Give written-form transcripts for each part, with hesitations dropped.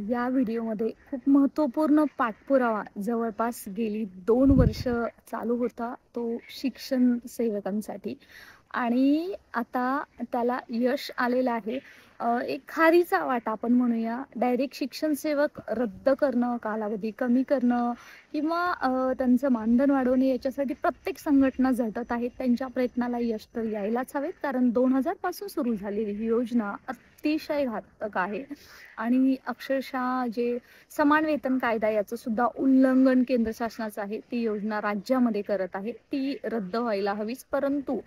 या व्हिडिओमध्ये खूप महत्त्वपूर्ण पाठपुरावा जवळपास गेली 2 वर्ष चालू होता तो शिक्षण सेवकांसाठी आणि आता त्याला यश आलेलं आहे. एक खारीचा वाटा आपण म्हणूया. डायरेक्ट शिक्षण सेवक रद्द करणं, कालावधी कमी करणं किंवा त्यांचं मानधन वाढवणे याच्यासाठी प्रत्येक संघटना झटत आहेत. त्यांच्या प्रयत्नाला यश तर यायलाच हवेत, कारण 2000 पासून सुरू झालेली ही योजना अतिशय घातक आहे आणि अक्षरशः जे समान वेतन कायदा याचं सुद्धा उल्लंघन केंद्र शासनाचं आहे. ती योजना राज्यामध्ये करत आहे, ती रद्द व्हायला हवीच. परंतु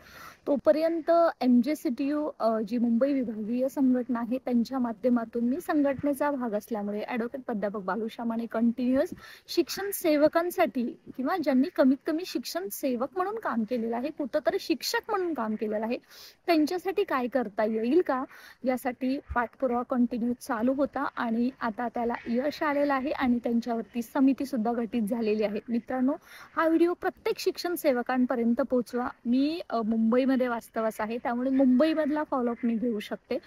तोपर्यंत MJCTU जी मुंबई विभागीय संघटना आहे त्यांच्या माध्यमातून मी संघटनेचा भाग असल्यामुळे ॲडव्होकेट प्राध्यापक बालुशा माने कंटिन्युअस शिक्षण सेवकांसाठी किंवा ज्यांनी कमीत कमी शिक्षण सेवक म्हणून काम केलेलं आहे, कुठंतरी शिक्षक म्हणून काम केलेलं आहे, त्यांच्यासाठी काय करता येईल का यासाठी पाठपुरावा कंटिन्यू चालू होता आणि आता त्याला यश आलेलं आहे आणि त्यांच्यावरती समिती सुद्धा गठीत झालेली आहे. मित्रांनो, हा व्हिडिओ प्रत्येक शिक्षण सेवकांपर्यंत पोहोचवा. मी मुंबईमध्ये वास्तवास आहे, त्यामुळे मुंबईमधला फॉलोअप मी घेऊ शकते.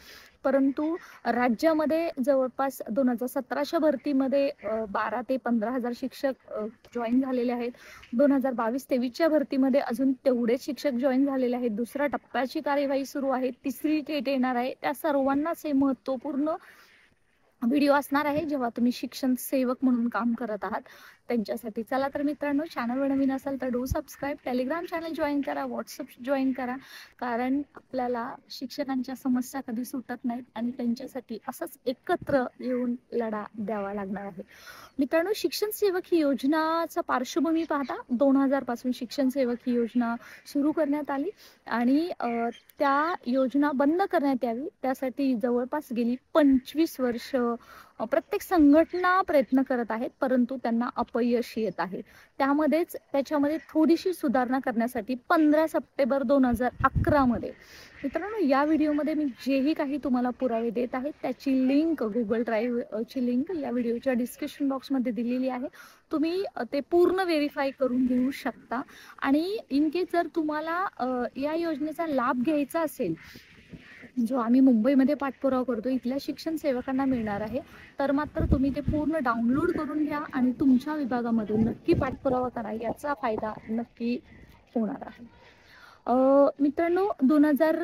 परंतु राज्यामध्ये जवळपास 2017च्या भरतीमध्ये 12 ते 15,000 शिक्षक जॉईन झालेले आहेत. 2022-23च्या भरतीमध्ये अजून तेवढेच शिक्षक जॉईन झालेले आहेत. दुसऱ्या टप्प्याची कार्यवाही सुरू आहे, तिसरी टेट येणार आहे. त्या सर्वांनाच हे महत्त्वपूर्ण व्हिडिओ असणार आहे जेव्हा तुम्ही शिक्षण सेवक म्हणून काम करत आहात त्यांच्यासाठी. चला तर मित्रांनो, चॅनलवर नवीन असाल तर do subscribe, Telegram channel join करा, व्हॉट्सअप जॉईन करा, कारण आपल्याला शिक्षकांच्या समस्या कधी सुटत नाहीत आणि त्यांच्यासाठी असंच एकत्र येऊन लढा द्यावा लागणार आहे. मित्रांनो, शिक्षण सेवक ही योजनाचा पार्श्वभूमी पाहता 2000 पासून शिक्षण सेवक ही योजना सुरू करण्यात आली आणि त्या योजना बंद करण्यात यावी त्यासाठी जवळपास गेली 25 वर्ष प्रत्येक संघटना प्रयत्न करत आहेत, परंतु त्यांना अपयश येत आहे. त्याच्यामध्ये थोडीशी सुधारणा करण्यासाठी 15 सप्टेंबर 2011 मध्ये मित्रांनो, या व्हिडिओमध्ये मी जेही काही तुम्हाला पुरावे देत आहे त्याची लिंक, गुगल ड्राईव्हची लिंक या व्हिडिओच्या डिस्क्रिप्शन बॉक्समध्ये दिलेली आहे. तुम्ही ते पूर्ण व्हेरीफाय करून घेऊ शकता आणि इन केस जर तुम्हाला या योजनेचा लाभ घ्यायचा असेल, जो आम्ही मुंबईमध्ये पाठपुरावा करतो, इथल्या शिक्षण सेवकांना मिळणार आहे, तर मात्र तुम्ही ते पूर्ण डाउनलोड करून घ्या आणि तुमच्या विभागामधून नक्की पाठपुरावा करा, याचा फायदा नक्की होणार आहे. मित्रांनो, 2000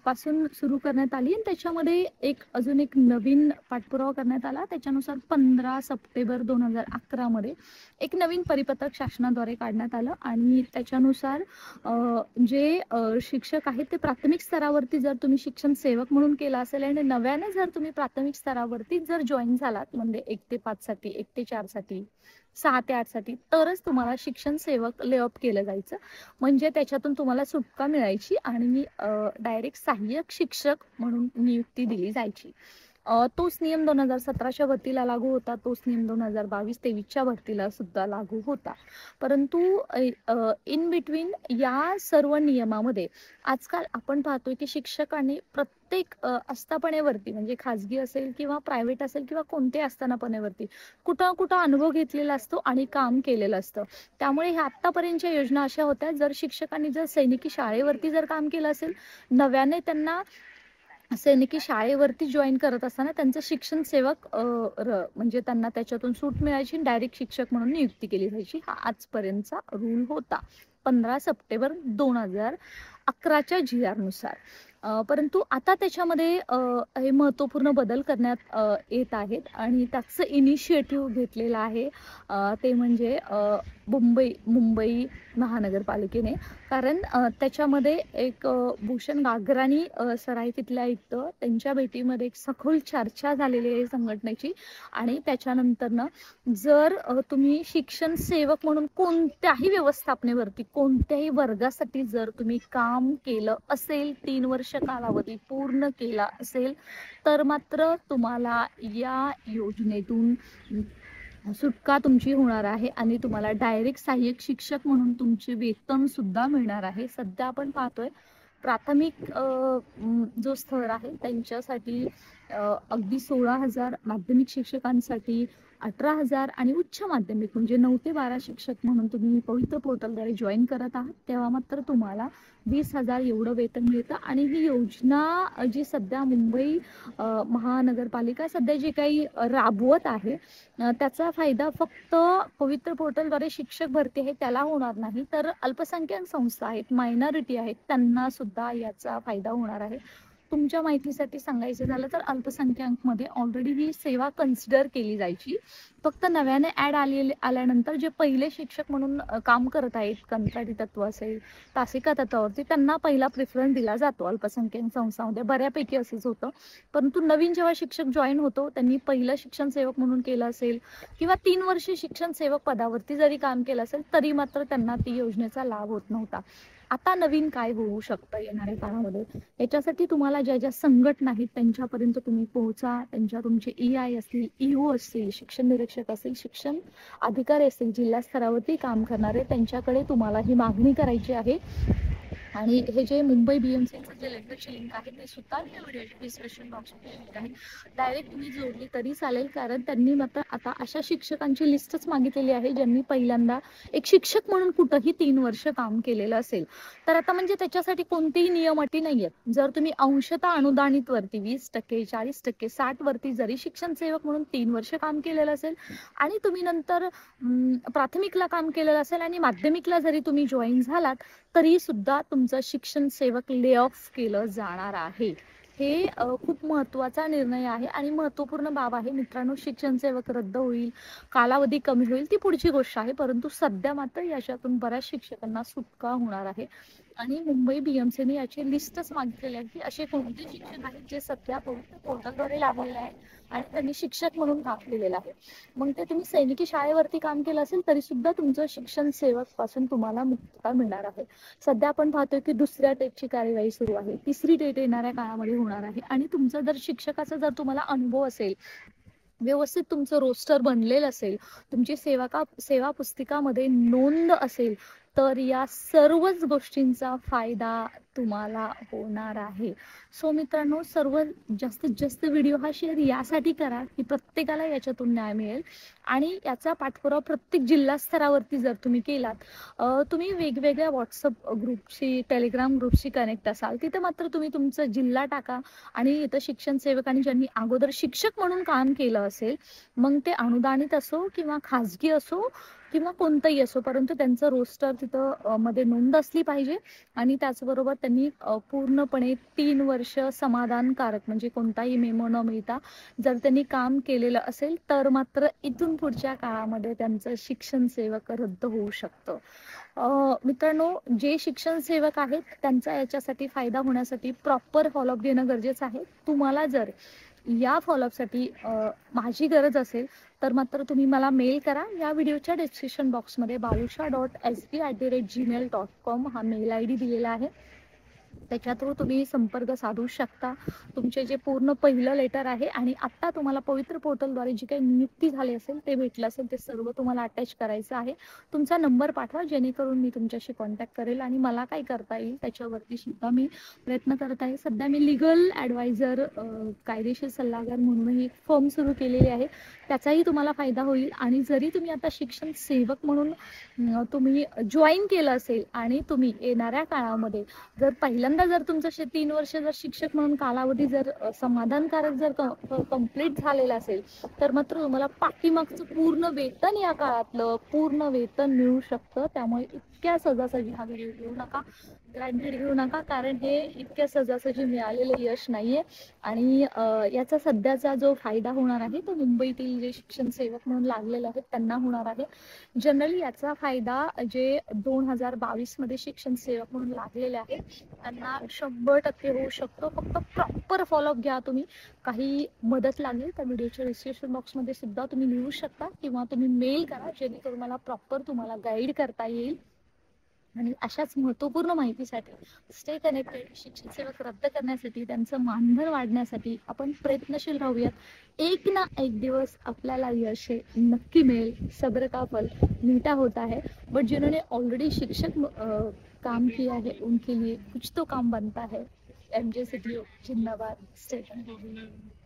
पासून सुरू करण्यात आली आणि त्याच्यामध्ये अजून एक नवीन पाठपुरावा करण्यात आला. त्याच्यानुसार 15 सप्टेंबर 2011 मध्ये एक नवीन परिपत्रक शासनाद्वारे काढण्यात आलं आणि त्याच्यानुसार जे शिक्षक आहेत ते प्राथमिक स्तरावरती जर तुम्ही शिक्षण सेवक म्हणून केला असेल आणि नव्याने जर तुम्ही प्राथमिक स्तरावरती जर जॉईन झालात, म्हणजे 1 ते 5 साठी, 1 ते 4 साठी, 6 ते 8 साठी, तरच तुम्हाला शिक्षण सेवक लेअप केलं जायचं. म्हणजे त्याच्यातून तुम्हाला सुटका मिळायची आणि डायरेक्ट सहाय्यक शिक्षक म्हणून नियुक्ती दिली जायची. तोच नियम 2017च्या भरतीला लागू होता, तोच नियम 2022-23च्या भरतीला सुद्धा लागू होता. परंतु इन बिटवीन या सर्व नियमामध्ये आजकाल आपण पाहतोय की शिक्षकांनी प्रत्येक आस्थापनेवरती, म्हणजे खाजगी असेल किंवा प्रायव्हेट असेल किंवा कोणत्याही आस्थापनेवरती कुठं कुठं अनुभव घेतलेला असतो आणि काम केलेलं असतं. त्यामुळे ह्या आत्तापर्यंतच्या योजना अशा होत्या, जर शिक्षकांनी जर सैनिकी शाळेवरती जर काम केलं असेल, नव्याने त्यांना सैनिकी शाळेवरती जॉईन करत असताना त्यांचं शिक्षण सेवक म्हणजे त्यांना त्याच्यातून सूट मिळायची, डायरेक्ट शिक्षक म्हणून नियुक्ती केली जायची. हा आजपर्यंतचा रूल होता 15 सप्टेंबर 2011च्या GR नुसार. परंतु आता त्याच्यामध्ये हे महत्त्वपूर्ण बदल करण्यात येत आहेत आणि त्याचं इनिशिएटिव्ह घेतलेलं आहे ते म्हणजे मुंबई महानगरपालिकेने. कारण त्याच्यामध्ये एक भूषण गागराणी सर आहे तिथल्या आयुक्त, त्यांच्या भेटीमध्ये एक सखोल चर्चा झालेली आहे संघटनेची आणि त्याच्यानंतरनं जर तुम्ही शिक्षण सेवक म्हणून कोणत्याही व्यवस्थापनेवरती कोणत्याही वर्गासाठी जर तुम्ही काम केलं असेल, 3 वर्ष कालावधी पूर्ण केला असेल, तर मात्र तुम्हाला या योजनेतून सुटका तुमची होणार आहे आणि तुम्हाला डायरेक्ट सहाय्यक शिक्षक म्हणून तुमचे वेतन सुद्धा मिळणार आहे. सध्या आपण पाहतोय प्राथमिक जो स्तर आहे त्यांच्यासाठी अगदी 16,000 माध्यमिक शिक्षकांसाठी, 18,000 आणि उच्च माध्यमिक म्हणजे 9 ते 12 शिक्षक म्हणून तुम्ही पवित्र पोर्टलद्वारे जॉईन करत आहात, तेव्हा मात्र तुम्हाला 20,000 एवढं वेतन मिळतं. आणि ही योजना जी सध्या मुंबई महानगरपालिका सध्या जी काही राबवत आहे, त्याचा फायदा फक्त पवित्र पोर्टलद्वारे शिक्षक भरती आहे त्याला होणार नाही, तर अल्पसंख्याक संस्था आहेत, मायनॉरिटी आहेत, त्यांना सुद्धा याचा फायदा होणार आहे. तुमच्या माहितीसाठी सांगायचं झालं तर अल्पसंख्याकमध्ये ऑलरेडी ही सेवा कन्सिडर केली जायची. फक्त नव्याने ऍड आल्यानंतर जे पहिले शिक्षक म्हणून काम करत आहेत, कंत्राटी तत्व असेल, तासिका तत्वावरती, त्यांना पहिला प्रेफरन्स दिला जातो अल्पसंख्याक संस्थांमध्ये. बऱ्यापैकी असंच होतं. परंतु नवीन जेव्हा शिक्षक जॉईन होतो, त्यांनी पहिलं शिक्षण सेवक म्हणून केलं असेल किंवा 3 वर्षे शिक्षण सेवक पदावरती जरी काम केलं असेल, तरी मात्र त्यांना ती योजनेचा लाभ होत नव्हता. आता नवीन काय होऊ शकतं येणाऱ्या काळामध्ये, याच्यासाठी तुम्हाला ज्या ज्या संघटना आहेत त्यांच्यापर्यंत तुम्ही पोहोचा. त्यांच्या तुमचे EI असतील, EO असतील, शिक्षण निरीक्षक असतील, शिक्षण अधिकारी असतील, जिल्हा स्तरावरती काम करणारे, त्यांच्याकडे तुम्हाला ही मागणी करायची आहे. आणि हे जे मुंबई BMCचं जे लेटरची लिंक आहे ते सुद्धा या व्हिडिओच्या डिस्क्रिप्शन बॉक्समध्ये लिंक आहे. डायरेक्ट तुम्ही जोडली तरी चालेल, कारण त्यांनी मात्र आता अशा शिक्षकांची लिस्टच मागितलेली आहे ज्यांनी पहिल्यांदा एक शिक्षक म्हणून कुठंही 3 वर्ष काम केलेलं असेल. तर आता म्हणजे त्याच्यासाठी कोणतीही नियम अटी नाहीयेत. जर तुम्ही अंशतः अनुदानित वरती 20%, 40%, 60 वरती जरी शिक्षण सेवक म्हणून 3 वर्ष काम केलेलं असेल आणि तुम्ही नंतर प्राथमिकला काम केलेलं असेल आणि माध्यमिकला जरी तुम्ही जॉईन झालात, तरी सुद्धा तुमचं शिक्षण सेवक ले ऑफ केलं जाणार आहे. हे खूप महत्त्वाचा निर्णय आहे आणि महत्त्वपूर्ण बाब आहे मित्रांनो. शिक्षण सेवक रद्द होईल, कालावधी कमी होईल, ती पुढची गोष्ट आहे. परंतु सध्या मात्र याच्यातून बऱ्याच शिक्षकांना सुटका होणार आहे. आणि मुंबई BMCने याची लिस्टच मागितलेली आहे की असे कोणते शिक्षक आहेत जे सध्या पवित्र पोर्टलद्वारे लागलेले आहेत आणि त्यांनी शिक्षक म्हणून काम केलेलं आहे. मग ते तुम्ही सैनिकी शाळेवरती काम केलं असेल तरी सुद्धा तुमचं शिक्षण सेवक पासून तुम्हाला मुक्तता मिळणार आहे. सध्या आपण पाहतोय की दुसऱ्या टेटची कार्यवाही सुरू आहे, तिसरी टेट येणाऱ्या काळामध्ये होणार आहे. आणि तुमचा जर शिक्षकाचा जर तुम्हाला अनुभव असेल, व्यवस्थित तुमचं रोस्टर बनलेलं असेल, तुमची सेवा पुस्तिकामध्ये नोंद असेल, तर या सर्वच गोष्टींचा फायदा तुम्हाला होणार आहे. सो मित्रांनो, जास्तीत जास्त व्हिडिओ हा शेअर यासाठी करा की प्रत्येकाला याच्यातून न्याय मिळेल. आणि याचा पाठपुरावा प्रत्येक जिल्हा स्तरावरती जर तुम्ही केलात, तुम्ही वेगवेगळ्या व्हॉट्सअप ग्रुपशी, टेलिग्राम ग्रुपशी कनेक्ट असाल, तिथे मात्र तुम्ही तुमचा जिल्हा टाका आणि इथं शिक्षण सेवकांनी ज्यांनी अगोदर शिक्षक म्हणून काम केलं असेल, मग ते अनुदानित असो किंवा खाजगी असो किंवा कोणतंही असो, परंतु त्यांचं रोस्टर तिथं मध्ये नोंद असली पाहिजे. आणि त्याचबरोबर त्यांनी पूर्णपणे 3 वर्ष समाधानकारक म्हणजे कोणताही मेमो न मिळता जर त्यांनी काम केलेलं असेल, तर मात्र इथून पुढच्या काळामध्ये त्यांचं शिक्षण सेवक रद्द होऊ शकतं. मित्रांनो, जे शिक्षण सेवक आहेत त्यांचा याच्यासाठी फायदा होण्यासाठी प्रॉपर फॉलोअप घेणं गरजेचं आहे. तुम्हाला जर या फॉलोअपसाठी माझी गरज असेल तर मात्र तुम्ही मला मेल करा. या व्हिडिओच्या डिस्क्रिप्शन बॉक्समध्ये balusha.sb@gmail.com हा मेल ID दिलेला आहे. त्याच्या थ्रू तुम्ही संपर्क साधू शकता. तुमचे जे पूर्ण पहिलं लेटर आहे आणि आत्ता तुम्हाला पवित्र पोर्टलद्वारे जी काही नियुक्ती झाली असेल, ते भेटलं असेल, ते सर्व तुम्हाला अटॅच करायचं आहे. तुमचा नंबर पाठवा जेणेकरून मी तुमच्याशी कॉन्टॅक्ट करेल आणि मला काय करता येईल त्याच्यावरती सुद्धा मी प्रयत्न करत आहे. सध्या मी लीगल ॲडवायझर, कायदेशीर सल्लागार म्हणूनही एक फर्म सुरू केलेली आहे, त्याचाही तुम्हाला फायदा होईल. आणि जरी तुम्ही आता शिक्षण सेवक म्हणून तुम्ही जॉईन केलं असेल आणि तुम्ही येणाऱ्या काळामध्ये जर पहिल्यांदा जर तुमचं 3 वर्ष जर शिक्षक म्हणून कालावधी जर समाधानकारक जर कंप्लीट झालेला असेल, तर मात्र तुम्हाला पाठीमागचं पूर्ण वेतन, या काळातलं पूर्ण वेतन मिळू शकतं. त्यामुळे इतक्या सहजासहजी हा व्हिडिओ घेऊ नका, ग्रँटेड घेऊ नका, कारण हे इतक्या सहजासहजी मिळालेलं यश नाहीये. आणि याचा सध्याचा जो फायदा होणार आहे तो मुंबईतील जे शिक्षण सेवक म्हणून लागलेले आहेत त्यांना होणार आहे. जनरली याचा फायदा जे 2022 मध्ये शिक्षण सेवक म्हणून लागलेले आहेत त्यांना 100% होऊ शकतो. फक्त प्रॉपर फॉलोअप घ्या तुम्ही. काही मदत लागेल तर व्हिडिओच्या डिस्क्रिप्शन बॉक्समध्ये सुद्धा तुम्ही लिहू शकता किंवा तुम्ही मेल करा, जेणेकरून मला प्रॉपर तुम्हाला गाईड करता येईल. आणि अशाच महत्त्वपूर्ण माहितीसाठी स्टे कनेक्टेड. शिक्षण सेवक रद्द करण्यासाठी, त्यांचं मानधन वाढण्यासाठी आपण प्रयत्नशील राहूयात. एक ना एक दिवस आपल्याला यश हे नक्की मिळेल. सब्र का फल मीठा होता है, बट जिन्होंने ऑलरेडी शिक्षक काम किया है उनके लिए कुछ तो काम बनता है. MJ सिटी जिंदाबाद. Stay connected.